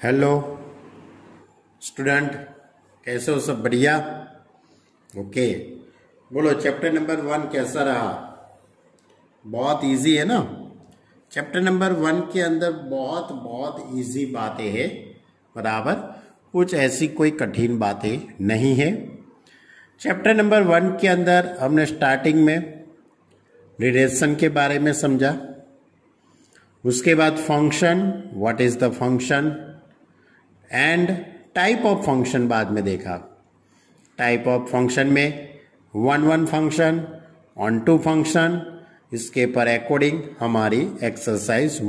Hello student, कैसे हो? सब बढ़िया? ओके, बोलो चैप्टर नंबर 1 कैसा रहा? बहुत इजी है ना? चैप्टर नंबर 1 के अंदर बहुत बहुत इजी बातें हैं, बराबर, कुछ ऐसी कोई कठिन बातें नहीं है। चैप्टर नंबर 1 के अंदर हमने स्टार्टिंग में रिलेशन के बारे में समझा, उसके बाद function, what is the function, and type of function बाद में देखा। टाइप ऑफ फंक्शन में 1 फंक्शन, ऑन टू फंक्शन, इसके पर अकॉर्डिंग हमारी एक्सरसाइज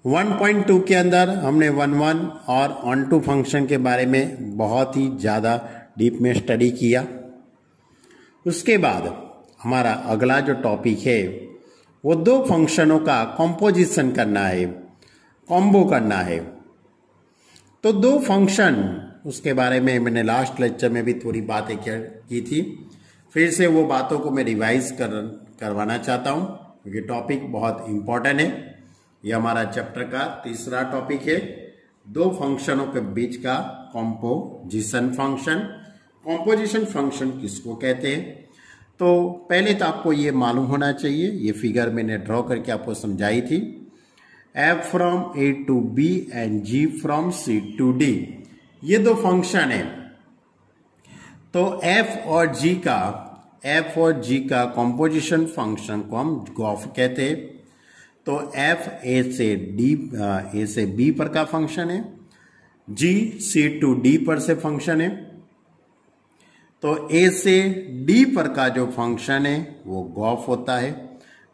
1.2 के अंदर हमने 1 और ऑन टू फंक्शन के बारे में बहुत ही ज़्यादा डीप में स्टडी किया। उसके बाद हमारा अगला जो टॉपिक है वो 2 फंक्शनों का कॉम्पोजिशन करना है, कॉम्बो करना है। तो 2 फंक्शन, उसके बारे में मैंने लास्ट लेक्चर में भी थोड़ी बातें की थी, फिर से वो बातों को मैं रिवाइज करवाना चाहता हूँ क्योंकि टॉपिक बहुत इंपॉर्टेंट है। ये हमारा चैप्टर का तीसरा टॉपिक है, 2 फंक्शनों के बीच का कॉम्पोजिशन फंक्शन। कॉम्पोजिशन फंक्शन किसको कहते हैं? तो पहले तो आपको ये मालूम होना चाहिए, ये फिगर मैंने ड्रॉ करके आपको समझाई थी, f from a to b and g from c to d, ये 2 फंक्शन है। तो f और g का कॉम्पोजिशन फंक्शन को हम गॉफ कहते हैं। तो f a से b पर का फंक्शन है, g c to d पर से फंक्शन है। तो a से d पर का जो फंक्शन है वो गॉफ होता है,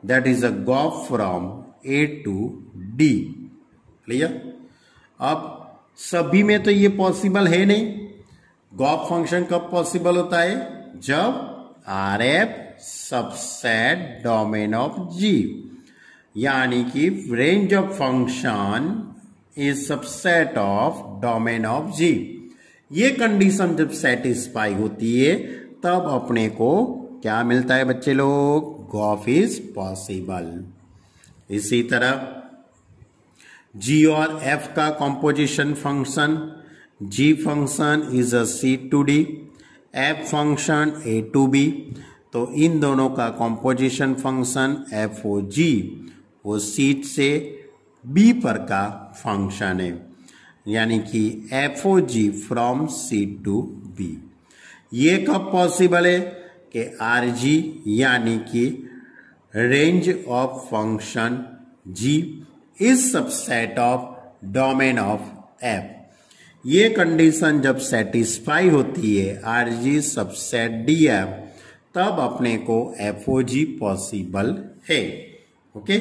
that is a gof from a to d। Clear? अब सभी में तो ये पॉसिबल है नहीं। गॉफ फंक्शन कब पॉसिबल होता है? जब RF subset domain of G, यानी कि range of function is subset of domain of G। ये कंडीशन जब सेटिस्फाई होती है तब अपने को क्या मिलता है बच्चे लोग? Gauff is possible. इसी तरह G और F का composition function, G function is a C to D, F function A to B। तो इन दोनों का कॉम्पोजिशन फंक्शन FOG वो C से B पर का फंक्शन है, यानी कि FOG from C to B। ये कब पॉसिबल है? कि RG यानी कि range of function G is subset of domain of F। ये कंडीशन जब सेटिस्फाई होती है RG सबसेट DF, तब अपने को FOG पॉसिबल है। ओके,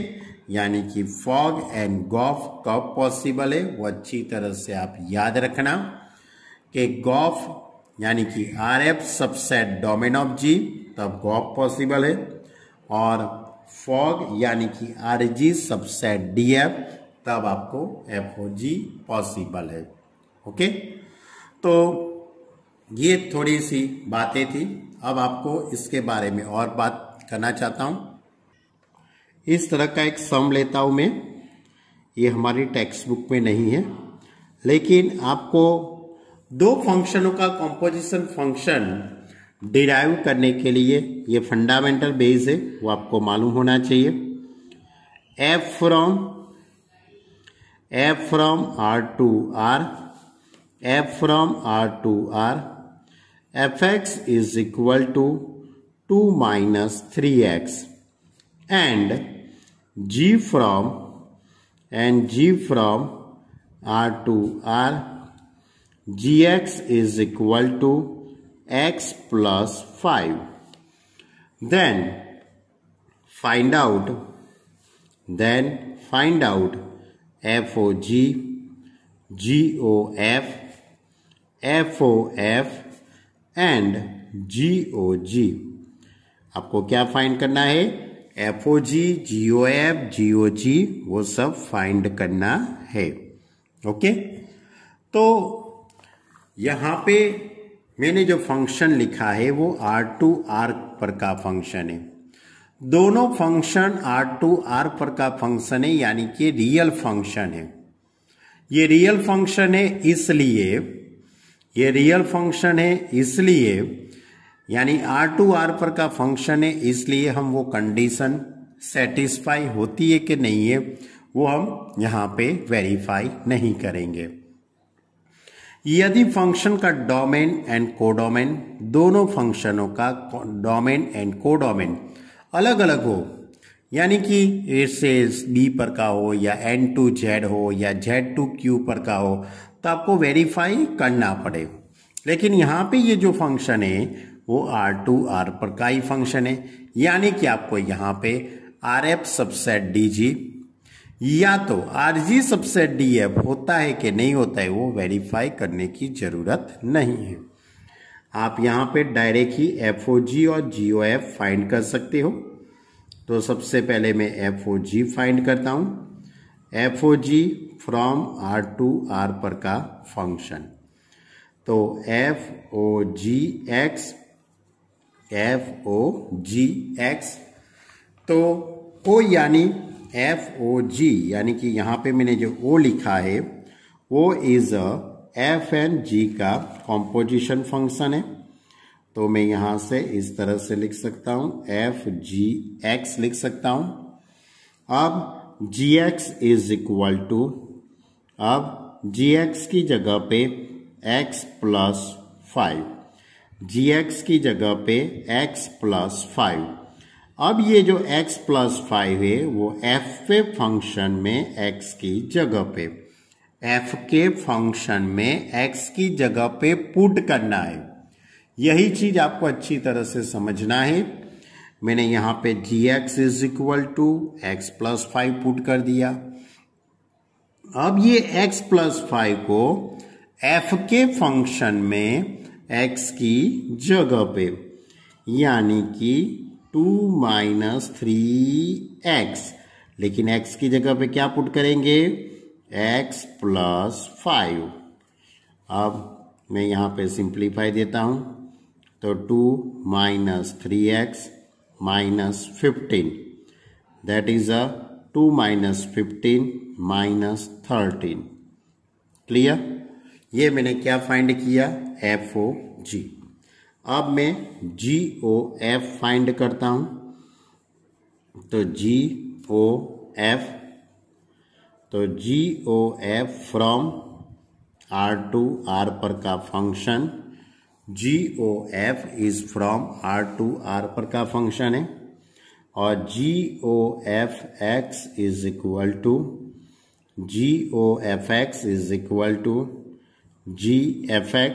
यानी कि फॉग एंड गॉफ कब पॉसिबल है वो अच्छी तरह से आप याद रखना कि गॉफ यानी कि RF subset domain of G, तब गॉफ पॉसिबल है, और फॉग यानी कि RG सबसेट DF, तब आपको FOG पॉसिबल है। ओके, तो ये थोड़ी सी बातें थी। अब आपको इसके बारे में और बात करना चाहता हूं। इस तरह का एक सम लेता हूं मैं, ये हमारी टेक्स्ट बुक में नहीं है, लेकिन आपको 2 फंक्शनों का कॉम्पोजिशन फंक्शन डिराइव करने के लिए ये फंडामेंटल बेस है, वो आपको मालूम होना चाहिए। f from R to R, f from R to R, fx is equal to 2 minus 3x, and g from R to R, gx is equal to x plus 5. Then find out FOG, GOF, FOF and GOG। आपको क्या find करना है? FOG, GOF, GOG वो सब find करना है। Okay, तो यहां पे मैंने जो फंक्शन लिखा है वो R to R पर का फंक्शन है। दोनों फंक्शन R to R पर का फंक्शन है, यानी कि रियल फंक्शन है। ये रियल फंक्शन है इसलिए, ये रियल फंक्शन है इसलिए, यानी R2 R पर का फंक्शन है इसलिए हम वो कंडीशन सेटिस्फाई होती है कि नहीं है वो हम यहां पे वेरीफाई नहीं करेंगे। यदि फंक्शन का डोमेन एंड कोडोमेन, दोनों फंक्शनों का डोमेन एंड कोडोमेन अलग अलग हो, यानी कि ए से बी पर का हो या N to Z हो या Z to Q पर का हो, तो आपको वेरीफाई करना पड़े। लेकिन यहाँ पे ये जो फंक्शन है वो R2 R पर का ही फंक्शन है, यानी कि आपको यहाँ पे RF सबसेट DG या तो RG सबसेट DF होता है कि नहीं होता है वो वेरीफाई करने की जरूरत नहीं है। आप यहाँ पे डायरेक्ट ही FOG और GOF फाइंड कर सकते हो। तो सबसे पहले मैं FOG फाइंड करता हूं। FOG फ्रॉम R2 R पर का फंक्शन, तो FOGX तो O यानी FOG यानी कि यहां पे मैंने जो O लिखा है वो इज F एंड G का कॉम्पोजिशन फंक्शन है। तो मैं यहां से इस तरह से लिख सकता हूं, FGX लिख सकता हूं। अब GX इज इक्वल टू, अब GX की जगह पे X प्लस 5, GX की जगह पे X प्लस 5। अब ये जो X प्लस 5 है वो F के फंक्शन में X की जगह पे, F के फंक्शन में X की जगह पे पुट करना है। यही चीज आपको अच्छी तरह से समझना है। मैंने यहां पे GX is equal to X plus 5 put कर दिया। अब ये X प्लस 5 को F के फंक्शन में X की जगह पे, यानी कि 2 माइनस 3X, लेकिन X की जगह पे क्या पुट करेंगे, X प्लस 5। अब मैं यहां पे सिंप्लीफाई देता हूं, तो 2 minus 3X minus 15, that is 2 minus 15 minus 13। Clear? ये मैंने क्या फाइंड किया, FOG। अब मैं GOF फाइंड करता हूं, तो GOF फ्रॉम R2 R पर का function, GOF is from R2 R पर का फंक्शन है, और GOFX is equal to GFX।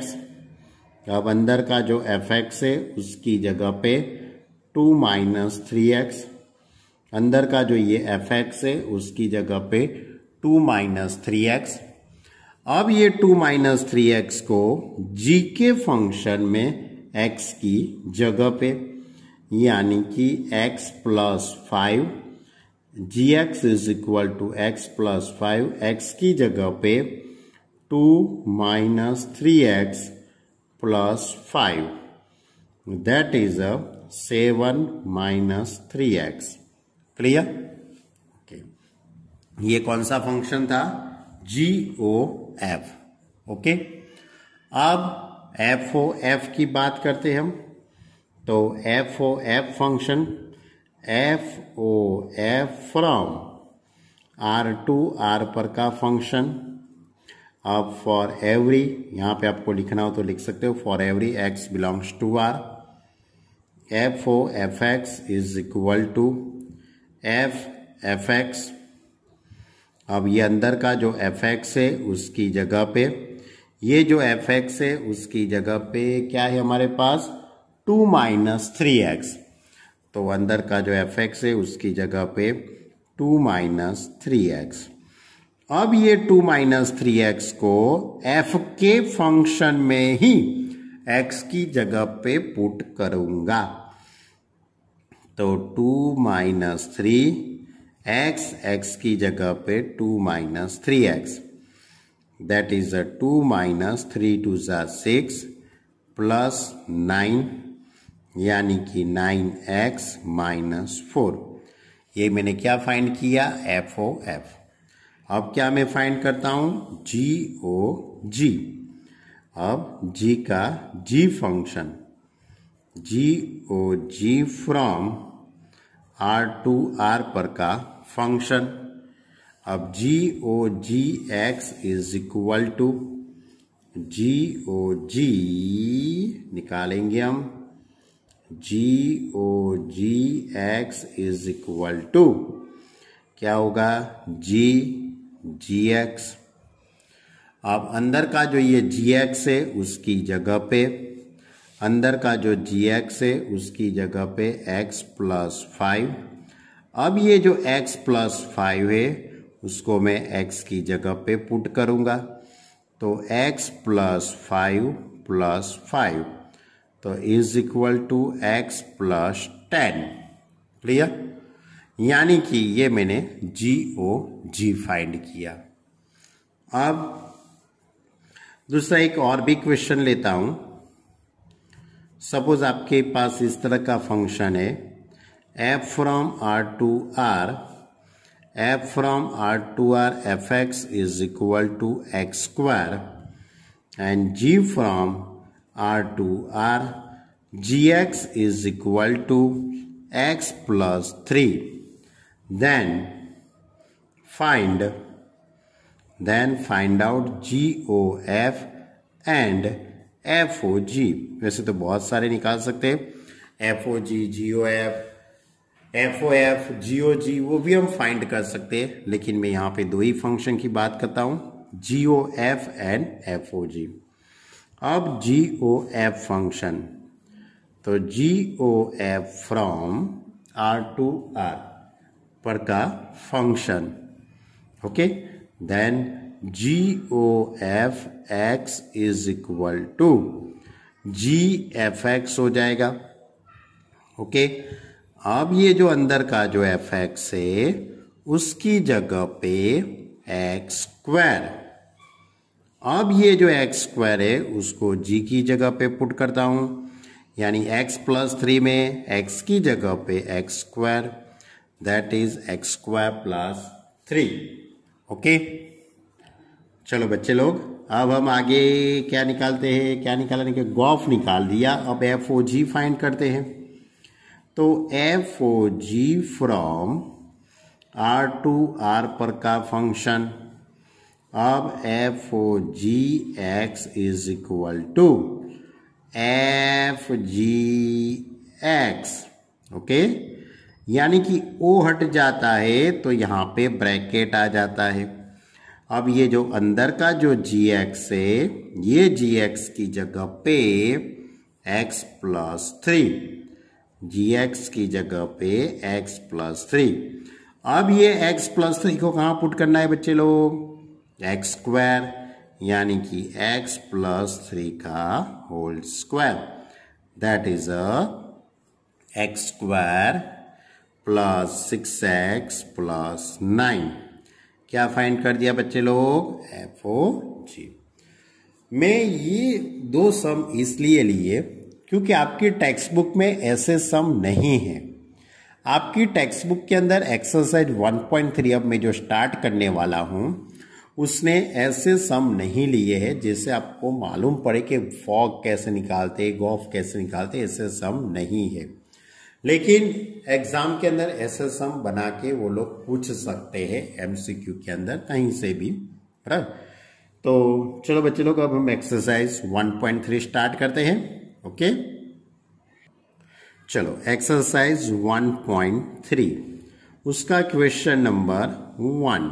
अब अंदर का जो FX है उसकी जगह पे 2 माइनस 3X, अंदर का जो ये FX है उसकी जगह पे 2 माइनस 3X। अब ये 2 माइनस 3X को G के फंक्शन में X की जगह पे, यानी कि X plus 5, GX is equal to X plus 5, X की जगह पे 2 minus 3X plus 5, that is 7 minus 3X। Clear? Okay, ये कौन सा फंक्शन था, GOF। ओके, अब FOF की बात करते हैं हम। तो FOF function, FOF from R2 R पर का फंक्शन। अब फॉर एवरी, यहां पे आपको लिखना हो तो लिख सकते हो, for every X belongs to R, FOFX is equal to FFX। अब ये अंदर का जो FX है उसकी जगह पे, ये जो FX है उसकी जगह पे क्या है हमारे पास, 2 माइनस 3X। तो अंदर का जो FX है उसकी जगह पे 2 माइनस 3X। अब ये 2 माइनस 3X को F के फंक्शन में ही X की जगह पे पुट करूंगा। तो 2 माइनस 3X, X की जगह पे 2 minus 3X, that is 2 minus 3 2 6 plus 9, यानी कि 9X माइनस 4। ये मैंने क्या फाइंड किया, FOF। अब क्या मैं फाइंड करता हूं, जी ओ जी। अब जी का G function, G O G from R to R पर का फंक्शन। अब G O G X is equal to G O G निकालेंगे हम, G O G X is equal to क्या होगा, जी जी एक्स। अब अंदर का जो ये जी एक्स है उसकी जगह पे, अंदर का जो जी एक्स है उसकी जगह पे x प्लस 5। अब ये जो x प्लस 5 है उसको मैं x की जगह पे पुट करूंगा, तो x प्लस 5 प्लस 5 तो is equal to x plus 10। Clear? यानी कि ये मैंने जी ओ जी फाइंड किया। अब दूसरा एक और भी क्वेश्चन लेता हूं। सपोज आपके पास इस तरह का फंक्शन है, f from r to r, f from r to r fx is equal to x square and g from r to r gx is equal to x plus 3। then find out GOF and FOG। वैसे तो बहुत सारे निकाल सकते हैं, FOG, GOF, FOF, GOG वो भी हम फाइंड कर सकते हैं, लेकिन मैं यहाँ पे दो ही फंक्शन की बात करता हूँ, GOF एंड FOG। अब GOF फंक्शन, तो GOF from R to R पर का function, okay. Then GOF x is equal to GFX हो जाएगा, ओके। अब ये जो अंदर का जो fx है उसकी जगह पे x स्क्वायर, अब ये जो x स्क्वायर है उसको g की जगह पे पुट करता हूं, यानी x प्लस 3 में x की जगह पे x square, that is x square plus 3, okay. चलो बच्चे लोग, अब हम आगे क्या निकालते हैं, क्या निकालने के गॉफ निकाल दिया। अब FOG फाइंड करते हैं, तो FOG from R to R पर का फंक्शन। अब FOG x is equal to FG x, okay. यानी कि O हट जाता है तो यहाँ पे ब्रैकेट आ जाता है। अब ये जो अंदर का जो gx है, ये gx की जगह पे x प्लस 3, gx की जगह पे x प्लस 3। अब ये x प्लस 3 को कहाँ पुट करना है बच्चे लोग, x स्क्वायर, यानी कि x प्लस 3 का whole square, that is x square plus 6x plus 9। क्या फाइंड कर दिया बच्चे लोग, FOG। मैं ये दो सम इसलिए लिए क्योंकि आपकी टेक्स्ट बुक में ऐसे सम नहीं है। आपकी टेक्स्ट बुक के अंदर एक्सरसाइज 1.3 अब मैं जो स्टार्ट करने वाला हूं उसने ऐसे सम नहीं लिए हैं जैसे आपको मालूम पड़े कि फॉग कैसे निकालते, गॉफ कैसे निकालते, ऐसे सम नहीं है। लेकिन एग्जाम के अंदर ऐसे सम बना के वो लोग पूछ सकते हैं MCQ के अंदर कहीं से भी, बराबर। तो चलो बच्चे लोग, अब हम एक्सरसाइज 1.3 स्टार्ट करते हैं, ओके। चलो एक्सरसाइज 1.3 उसका क्वेश्चन नंबर 1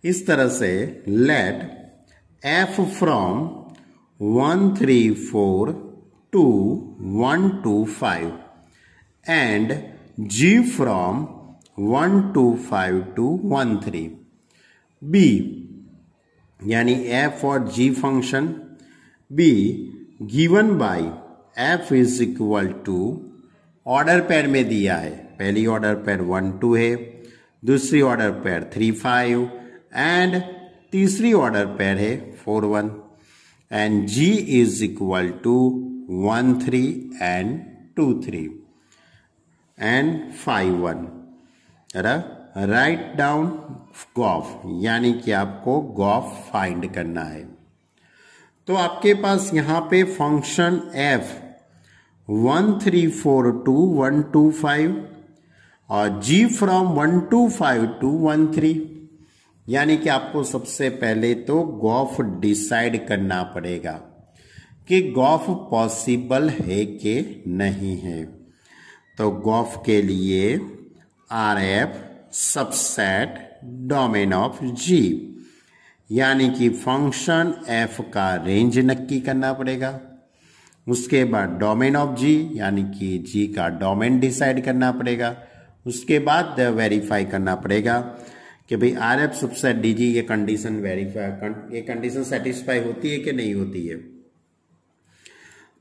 इस तरह से, late f from 1 3 4 to 1 2 5 and g from 1 2 5 to 1 3 b, यानी f और g function b given by f is equal to, order pair में दिया है, पहली ऑर्डर पेयर 1 2 है, दूसरी ऑर्डर पेयर 3 5 एंड तीसरी ऑर्डर पेयर है 4 1, and g is equal to 1 3 and 2 3 and 5 1, write down gof, यानी कि आपको गॉफ फाइंड करना है। तो आपके पास यहां पे फंक्शन f 1342125 और g फ्रॉम 125 to 13, यानी कि आपको सबसे पहले तो गॉफ डिसाइड करना पड़ेगा कि गॉफ पॉसिबल है कि नहीं है। तो गॉफ के लिए RF subset domain of G, यानी कि फंक्शन f का रेंज नक्की करना पड़ेगा। उसके बाद डोमेन ऑफ G, यानी कि G का डोमेन डिसाइड करना पड़ेगा। उसके बाद वेरीफाई करना पड़ेगा कि भाई RF सबसेट DG ये कंडीशन ये कंडीशन सेटिस्फाई होती है कि नहीं होती है।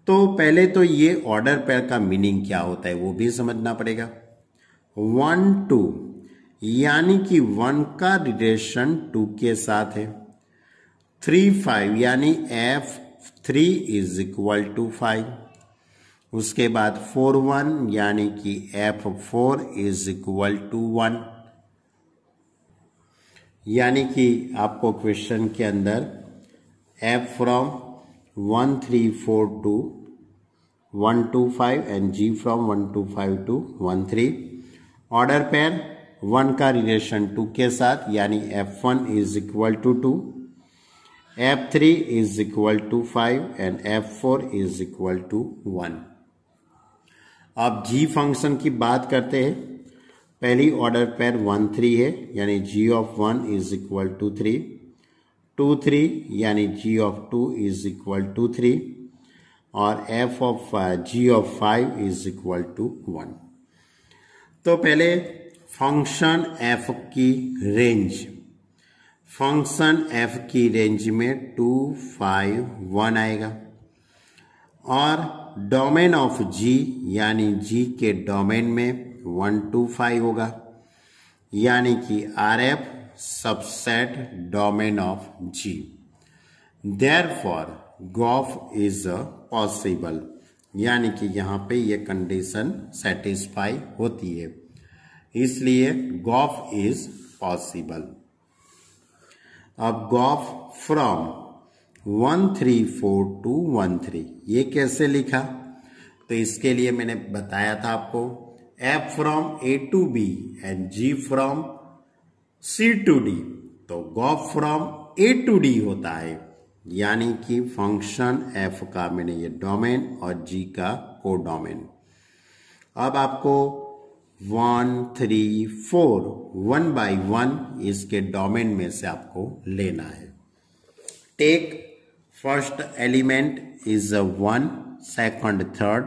तो पहले तो ये ऑर्डर पेयर का मीनिंग क्या होता है वो भी समझना पड़ेगा। 1 2, यानी कि 1 का रिलेशन 2 के साथ है। 3 5, यानी F3 इज इक्वल टू 5। उसके बाद 4 1, यानी कि F4 इज इक्वल टू 1, यानी कि आपको क्वेश्चन के अंदर F from 134 to 125 and G from 125 to 13, order pair 1 का रिलेशन 2 के साथ, यानी F1 is equal to 2, F3 is equal to 5 and F4 is equal to 1। अब G फंक्शन की बात करते हैं। पहली ऑर्डर पेयर 1 3 है, यानी G of 1 is equal to 3, 2 3, यानी G of 2 is equal to 3, और F of G of 5 is equal to 1। तो पहले फंक्शन f की रेंज, फंक्शन f की रेंज में 2 5 1 आएगा, और डोमेन ऑफ G, यानी G के डोमेन में 1 2 5 होगा, यानी कि RF subset domain of G। Therefore gof is possible, यानी कि यहाँ पे ये कंडीशन सेटिस्फाई होती है, इसलिए गॉफ इज पॉसिबल। अब गॉफ फ्रॉम 134 to 13 ये कैसे लिखा? तो इसके लिए मैंने बताया था आपको F from A to B and G from C to D। तो gof from A to D होता है, यानी कि फंक्शन f का मैंने ये डोमेन और G का कोडोमेन। अब आपको 1 3 4 1 by 1 इसके डोमेन में से आपको लेना है। Take first element is 1, second third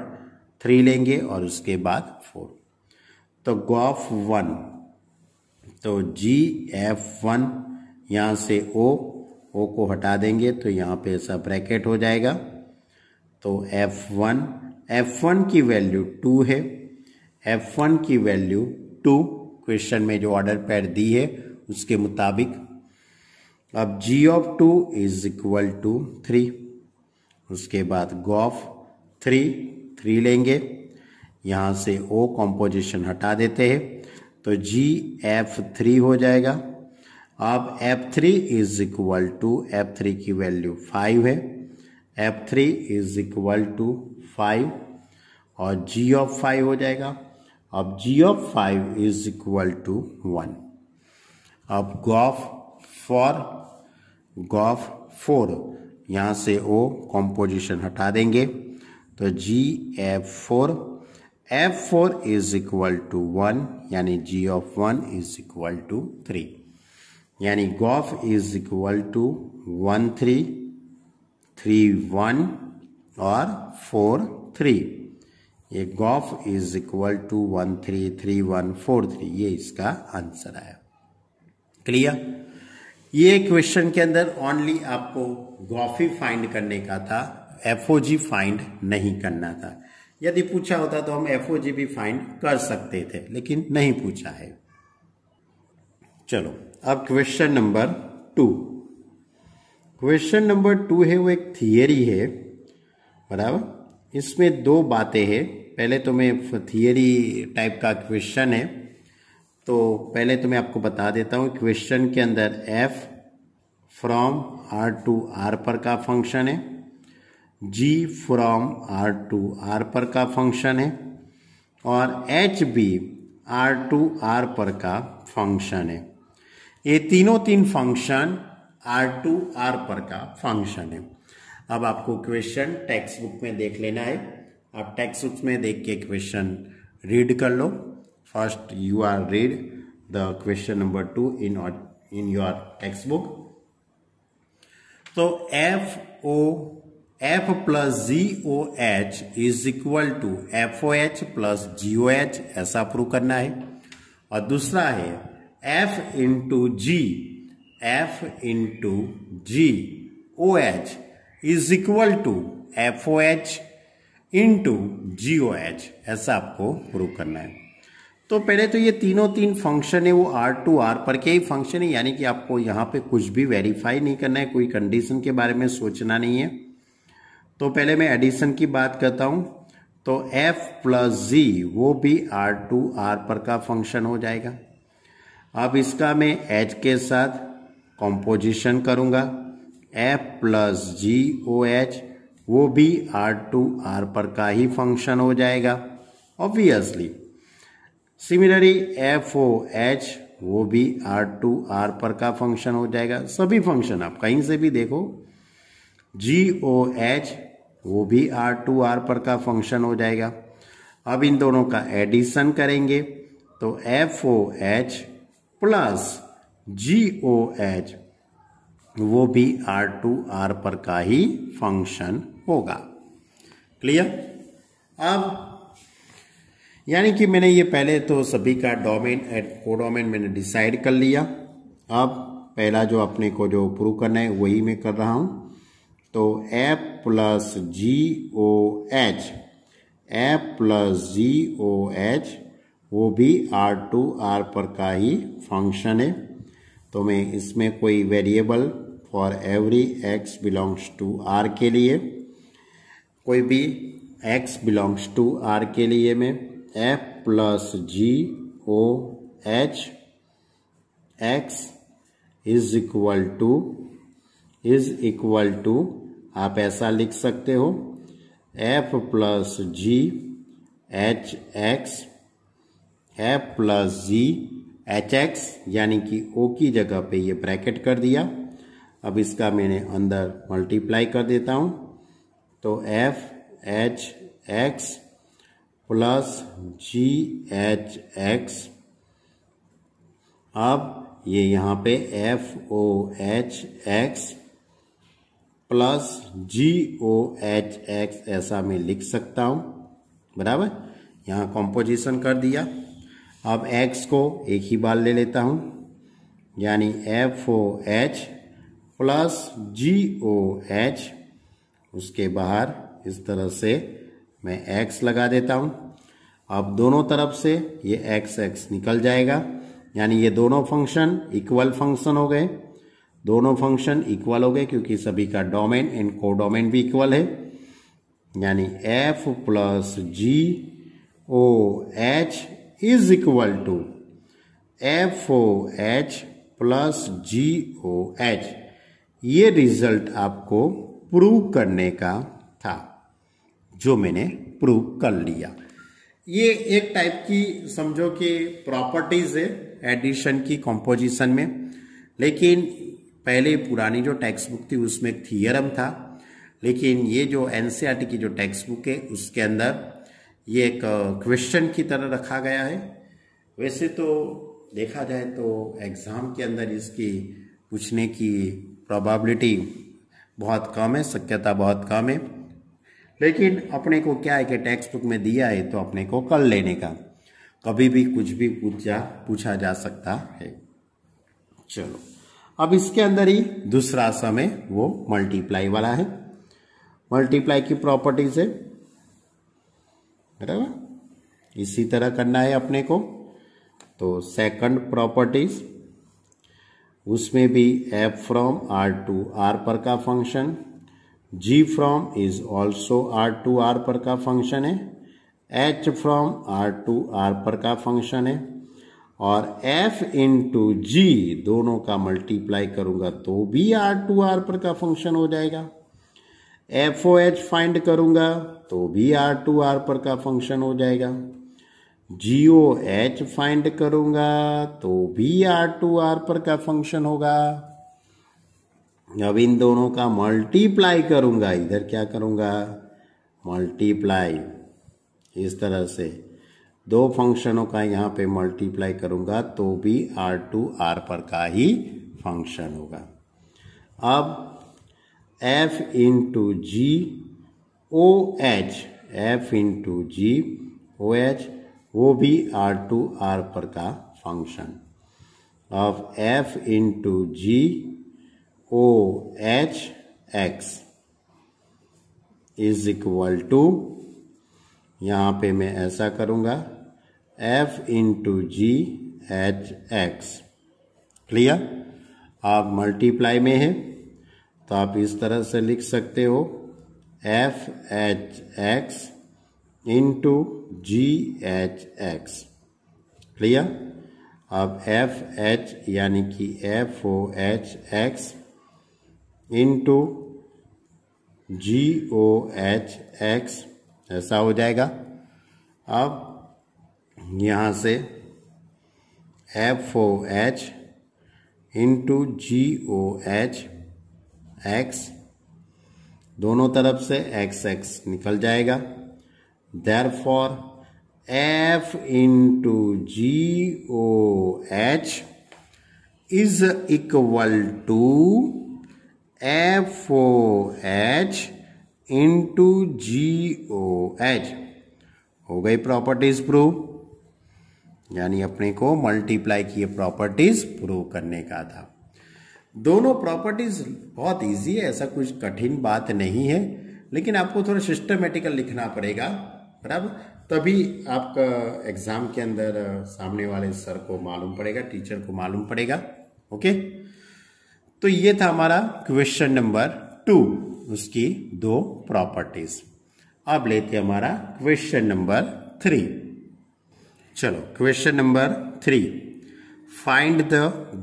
3 लेंगे और उसके बाद 4। तो गॉफ 1, तो GF1, यहां से O को हटा देंगे तो यहां पे ऐसा ब्रैकेट हो जाएगा। तो F1 की वैल्यू 2 है, F1 की वैल्यू 2 क्वेश्चन में जो ऑर्डर पेयर दी है उसके मुताबिक। अब G of 2 is equal to 3, उसके बाद गॉफ 3 लेंगे, यहां से O कॉम्पोजिशन हटा देते हैं तो GF3 हो जाएगा। अब F3 is equal to, F3 की वैल्यू 5 है, F3 इज इक्वल टू 5 और G ऑफ 5 हो जाएगा। अब G of 5 is equal to 1। अब गॉफ 4 यहां से O कॉम्पोजिशन हटा देंगे तो F4 इज इक्वल टू 1, यानी G of 1 is equal to 3, यानी गॉफ इज इक्वल टू 1 3 3 1 और 4 3। ये गॉफ इज इक्वल टू 1 3 3 1 4 3, ये इसका आंसर आया। क्लियर? ये क्वेश्चन के अंदर ओनली आपको गॉफ ही फाइंड करने का था, FOG फाइंड नहीं करना था। यदि पूछा होता तो हम FOG भी फाइंड कर सकते थे, लेकिन नहीं पूछा है। चलो अब क्वेश्चन नंबर 2। क्वेश्चन नंबर 2 है वो एक थियरी है, बराबर। इसमें 2 बातें हैं। पहले तो मैं थियरी टाइप का क्वेश्चन है, तो पहले तो मैं आपको बता देता हूँ क्वेश्चन के अंदर f from r to r पर का फंक्शन है, g from r to r पर का फंक्शन है और h भी r टू r पर का फंक्शन है। ये तीन फंक्शन r टू r पर का फंक्शन है। अब आपको क्वेश्चन टेक्स्ट बुक में देख लेना है। आप टेक्स्ट बुक में देख के क्वेश्चन रीड कर लो। First you are read the question number 2 in your text book. तो f plus GOH is equal to FOH plus GOH, ऐसा प्रूव करना है। और दूसरा है f into GOH is equal to FOH into GOH, ऐसा आपको प्रूव करना है। तो पहले तो ये तीन फंक्शन है वो r टू r पर के ही फंक्शन है, यानी कि आपको यहाँ पे कुछ भी वेरीफाई नहीं करना है, कोई कंडीशन के बारे में सोचना नहीं है। तो पहले मैं एडिशन की बात करता हूँ। तो f प्लस g वो भी r टू r पर का फंक्शन हो जाएगा। अब इसका मैं h के साथ कॉम्पोजिशन करूँगा, f प्लस GOH वो भी r टू r पर का ही फंक्शन हो जाएगा ऑब्वियसली। सिमिलरली FOH वो भी r टू r पर का फंक्शन हो जाएगा। सभी फंक्शन आप कहीं से भी देखो, GOH वो भी r टू r पर का फंक्शन हो जाएगा। अब इन दोनों का एडिशन करेंगे तो FOH प्लस GOH वो भी r टू r पर का ही फंक्शन होगा। क्लियर? अब यानी कि मैंने ये पहले तो सभी का डोमेन एंड कोडोमेन मैंने डिसाइड कर लिया। अब पहला जो अपने को जो प्रूव करना है वही मैं कर रहा हूँ। तो f प्लस GOH वो भी r टू r पर का ही फंक्शन है। तो मैं इसमें कोई variable for every x belongs to r के लिए, कोई भी x बिलोंग्स टू r के लिए मैं f plus GOH x is equal to आप ऐसा लिख सकते हो f प्लस GHX यानी कि O की जगह पे ये ब्रैकेट कर दिया। अब इसका मैंने अंदर मल्टीप्लाई कर देता हूँ। तो FHX प्लस GHX, अब ये यहाँ पे FOHX प्लस GOHX ऐसा मैं लिख सकता हूँ, बराबर। यहाँ कॉम्पोजिशन कर दिया। अब x को एक ही बार ले लेता हूँ, यानी FOH प्लस GOH, उसके बाहर इस तरह से मैं x लगा देता हूँ। अब दोनों तरफ से ये x निकल जाएगा, यानी ये दोनों फंक्शन इक्वल फंक्शन हो गए। दोनों फंक्शन इक्वल हो गए क्योंकि सभी का डोमेन एंड कोडोमेन भी इक्वल है, यानी f plus GOH is equal to FOH plus GOH। ये रिजल्ट आपको प्रूव करने का था, जो मैंने प्रूव कर लिया। ये एक टाइप की समझो कि प्रॉपर्टीज है एडिशन की कंपोजिशन में, लेकिन पहले पुरानी जो टेक्स्ट बुक थी उसमें एक थियरम था, लेकिन ये जो एनसीईआरटी की जो टेक्स्ट बुक है उसके अंदर ये एक क्वेश्चन की तरह रखा गया है। वैसे तो देखा जाए तो एग्ज़ाम के अंदर इसकी पूछने की प्रोबेबिलिटी बहुत कम है, शक्यता बहुत कम है, लेकिन अपने को क्या है कि टेक्स्ट बुक में दिया है तो अपने को कर लेने का, कभी भी कुछ भी पूछा जा सकता है। चलो, अब इसके अंदर ही दूसरा सम है वो मल्टीप्लाई वाला है। मल्टीप्लाई की प्रॉपर्टीज है, बराबर। इसी तरह करना है अपने को। तो सेकंड प्रॉपर्टीज, उसमें भी f from r to r पर का function, g from is also r to r पर का फंक्शन है, h from r to r पर का फंक्शन है। और f इंटू जी दोनों का मल्टीप्लाई करूंगा तो भी R2R पर का फंक्शन हो जाएगा। FOH फाइंड करूंगा तो भी R2R पर का फंक्शन हो जाएगा। GOH फाइंड करूंगा तो भी R2R पर का फंक्शन होगा। अब इन दोनों का मल्टीप्लाई करूंगा, इधर क्या करूंगा, मल्टीप्लाई, इस तरह से दो फंक्शनों का यहाँ पे मल्टीप्लाई करूंगा तो भी R2R पर का ही फंक्शन होगा। अब F into g o h, F into g o h वो भी R2R पर का फंक्शन। अब F into g o h x is equal to, यहाँ पे मैं ऐसा करूंगा F into g h x. Clear? आप मल्टीप्लाई में है तो आप इस तरह से लिख सकते हो F H x into g h x. Clear? अब F एच यानी कि FOH x into GOH x ऐसा हो जाएगा। अब यहाँ से FOH इंटू GOH एक्स, दोनों तरफ से एक्स एक्स निकल जाएगा। Therefore F into GOH is equal to FOH into GOH। हो गई प्रॉपर्टीज प्रूव, यानी अपने को मल्टीप्लाई किए प्रॉपर्टीज प्रूव करने का था। दोनों प्रॉपर्टीज बहुत इजी है, ऐसा कुछ कठिन बात नहीं है, लेकिन आपको थोड़ा सिस्टमेटिकल लिखना पड़ेगा, बराबर, तभी आपका एग्जाम के अंदर सामने वाले सर को मालूम पड़ेगा, टीचर को मालूम पड़ेगा। ओके, तो ये था हमारा क्वेश्चन नंबर 2, उसकी दो प्रॉपर्टीज। अब लेते हैं हमारा क्वेश्चन नंबर 3। चलो question number 3, find the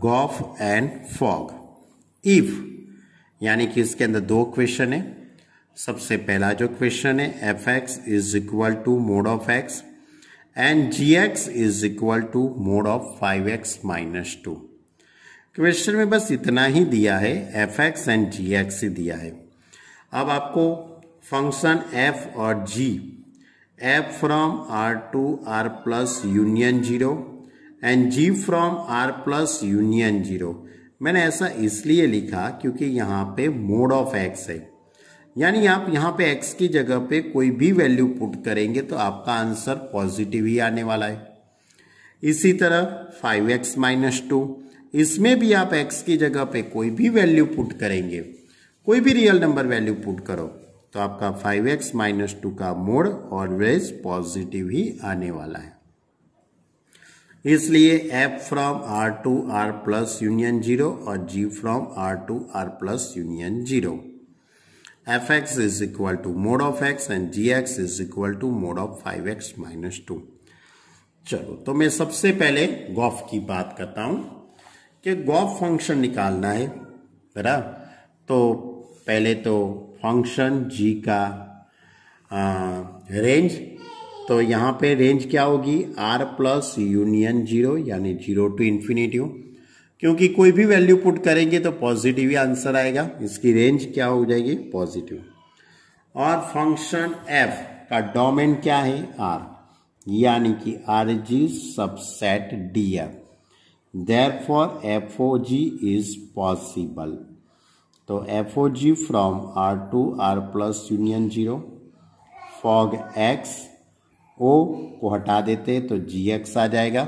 gof and fog if, यानी कि इसके अंदर दो क्वेश्चन है। सबसे पहला जो क्वेश्चन है fx is equal to mod of x and gx is equal to mod of 5x minus 2। Question में बस इतना ही दिया है, fx एंड gx ही दिया है। अब आपको फंक्शन f और g, f from r to r plus union 0 and g from r plus union 0, मैंने ऐसा इसलिए लिखा क्योंकि यहाँ पे मोड ऑफ x है, यानी आप यहाँ पे x की जगह पे कोई भी वैल्यू पुट करेंगे तो आपका आंसर पॉजिटिव ही आने वाला है। इसी तरह 5x माइनस 2, इसमें भी आप x की जगह पे कोई भी वैल्यू पुट करेंगे, कोई भी रियल नंबर वैल्यू पुट करो तो आपका 5x माइनस 2 का मोड ऑलवेज पॉजिटिव ही आने वाला है। इसलिए f from r to r plus union 0 और g from r to r plus union 0, fx is equal to mod of x and gx is equal to mod of 5x minus 2। चलो तो मैं सबसे पहले गॉफ की बात करता हूं कि गॉफ फंक्शन निकालना है, बराबर। तो पहले तो फंक्शन g का रेंज, तो यहाँ पे रेंज क्या होगी, r प्लस यूनियन 0 यानी 0 टू इन्फिनिटी, क्योंकि कोई भी वैल्यू पुट करेंगे तो पॉजिटिव ही आंसर आएगा, इसकी रेंज क्या हो जाएगी, पॉजिटिव। और फंक्शन f का डोमेन क्या है, r, यानी कि RG subset DF, therefore FOG is possible। तो FOG from R to R plus union 0, fog x, O को हटा देते तो GX आ जाएगा।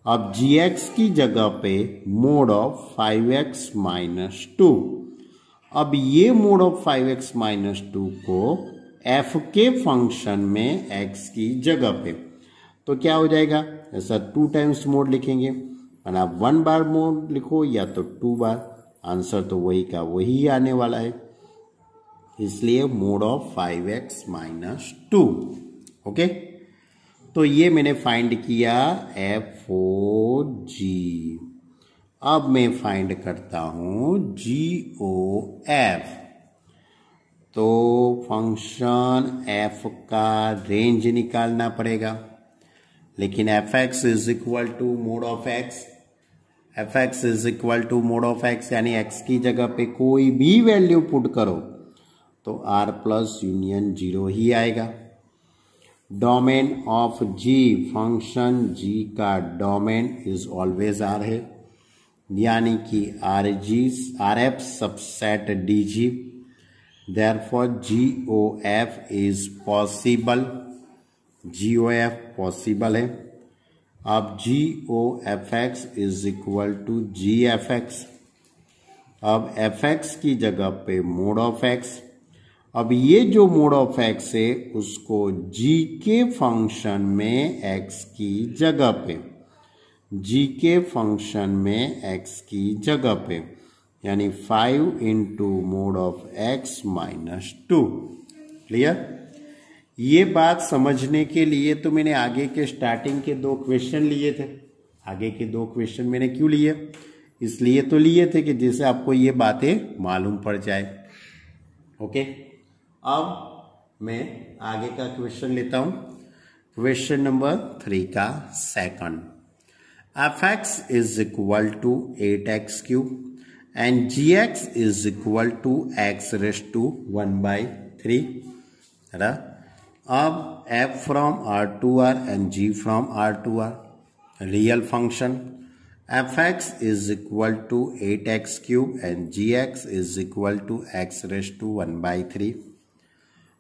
अब GX की जगह पे मोड ऑफ 5x माइनस 2, अब ये मोड ऑफ 5x माइनस 2 को f के फंक्शन में x की जगह पे, तो क्या हो जाएगा, ऐसा 2 टाइम्स मोड लिखेंगे, आप 1 बार मोड लिखो या तो 2 बार, आंसर तो वही का वही आने वाला है, इसलिए mode of 5x minus 2। Okay, तो ये मैंने फाइंड किया FOG। अब मैं फाइंड करता हूं GOF। तो फंक्शन f का रेंज निकालना पड़ेगा, लेकिन fx is equal to mod of x, fx is equal to mod of x यानी x की जगह पे कोई भी वैल्यू पुट करो तो r प्लस यूनियन 0 ही आएगा। Domain of g, function g का डोमेन इज ऑलवेज r है, यानी कि RF subset DG। Therefore GOF is possible, GOF possible है। अब GOFX is equal to GFX। अब fx की जगह पे मोड ऑफ x। अब ये जो मोड ऑफ x है उसको g के फंक्शन में x की जगह पे, g के फंक्शन में x की जगह पे, यानी 5 into mode of x minus 2। Clear? ये बात समझने के लिए तो मैंने आगे के स्टार्टिंग के 2 क्वेश्चन लिए थे। आगे के 2 क्वेश्चन मैंने क्यों लिए? इसलिए तो लिए थे कि जिससे आपको ये बातें मालूम पड़ जाए। ओके, अब मैं आगे का क्वेश्चन लेता हूं। क्वेश्चन नंबर 3 का second. fx is equal to 8x cube and gx is equal to x raise to 1/3। अब f from R to R and g from R to R, real function fx is equal to 8x cube and gx is equal to x raise to 1/3।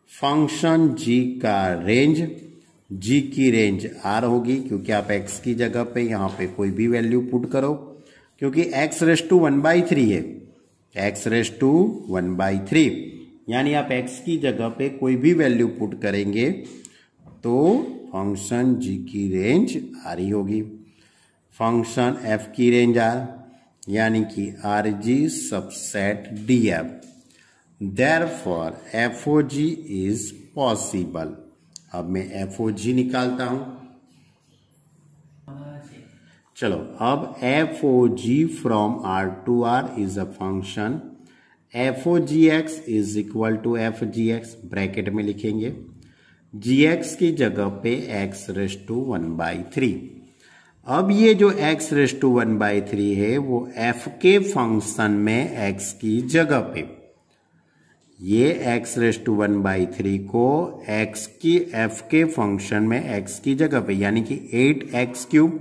Function g का range, g की range r होगी क्योंकि आप x की जगह पे यहाँ पे कोई भी वैल्यू पुट करो, क्योंकि x रेज़ टू 1/3 है, x रेज़ टू 1/3, यानी आप x की जगह पे कोई भी वैल्यू पुट करेंगे तो फंक्शन g की रेंज r ही होगी। फंक्शन f की रेंज r, यानी कि RG subset DF। Therefore FOG is possible। अब मैं FOG निकालता हूं। चलो, अब FOG from R to R is a function FOGX is equal to FGX, bracket में लिखेंगे, GX की जगह पे x रेज़ टू 1/3। अब ये जो x रेज़ टू 1/3 है वो f के फंक्शन में x की जगह पे, ये x रेज़ टू 1/3 को x की f के फंक्शन में x की जगह पे, यानी कि 8x cube,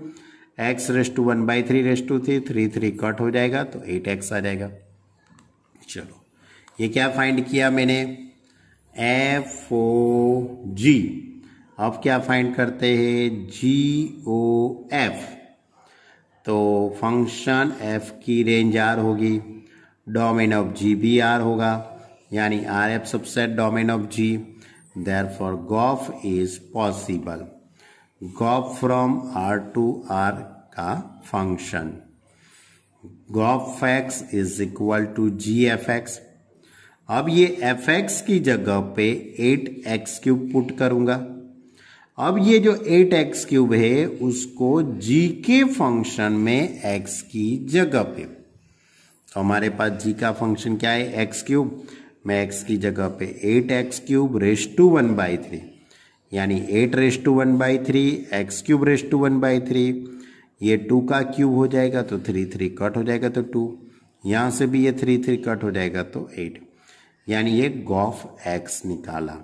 x raise to 1/3 raise to 3 3 cut हो जाएगा तो 8x आ जाएगा। चलो, ये क्या फाइंड किया मैंने? FOG। अब क्या फाइंड करते हैं? GOF। तो फंक्शन f की रेंज r होगी, डोमेन ऑफ g भी r होगा, यानी RF subset domain of G। Therefore GOF is possible। GOF from R to R का function GOFX is equal to GFX। अब ये fx की जगह पे 8x क्यूब पुट करूंगा। अब ये जो 8x क्यूब है उसको g के फंक्शन में x की जगह पे, तो हमारे पास g का फंक्शन क्या है? x cube. मैं x की जगह पे 8x क्यूब रेज़ टू 1/3, यानी 8 raise to 1/3 x cube raise to 1/3, ये 2 का क्यूब हो जाएगा तो 3 3 कट हो जाएगा तो 2, यहाँ से भी ये 3 3 कट हो जाएगा तो 8, यानी ये GOFX निकाला।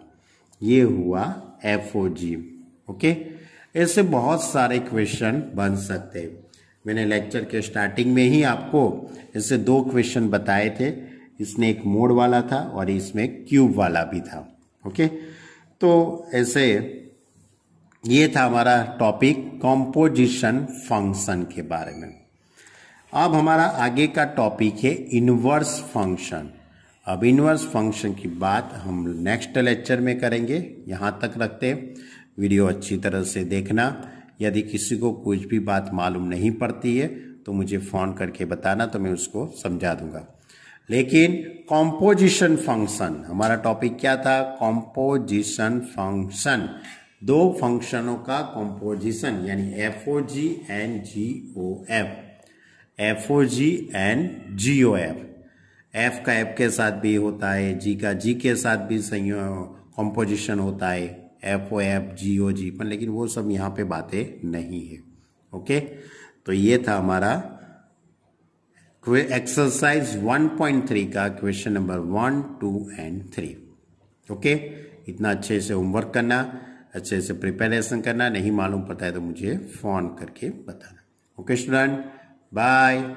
ये हुआ FOG। ओके, ऐसे बहुत सारे क्वेश्चन बन सकते हैं। मैंने लेक्चर के स्टार्टिंग में ही आपको ऐसे 2 क्वेश्चन बताए थे, इसमें एक मोड वाला था और इसमें क्यूब वाला भी था। ओके, तो ऐसे ये था हमारा टॉपिक कॉम्पोजिशन फंक्शन के बारे में। अब हमारा आगे का टॉपिक है इनवर्स फंक्शन। अब इनवर्स फंक्शन की बात हम नेक्स्ट लेक्चर में करेंगे। यहाँ तक रखते हैं, वीडियो अच्छी तरह से देखना। यदि किसी को कुछ भी बात मालूम नहीं पड़ती है तो मुझे फ़ोन करके बताना, तो मैं उसको समझा दूंगा। लेकिन कॉम्पोजिशन फंक्शन हमारा टॉपिक क्या था? Composition function. दो फंक्शनों का कॉम्पोजिशन यानी FOG and GOF, FOG and GOF। F का F के साथ भी होता है, G का G के साथ भी कॉम्पोजिशन होता है, FOF GOG पर, लेकिन वो सब यहाँ पे बातें नहीं है। ओके, तो ये था हमारा एक्सरसाइज 1.3 का क्वेश्चन नंबर 1, 2 एंड 3। ओके, इतना अच्छे से होमवर्क करना, अच्छे से प्रिपरेशन करना, नहीं मालूम पड़ता है तो मुझे फोन करके बताना। Okay student, bye.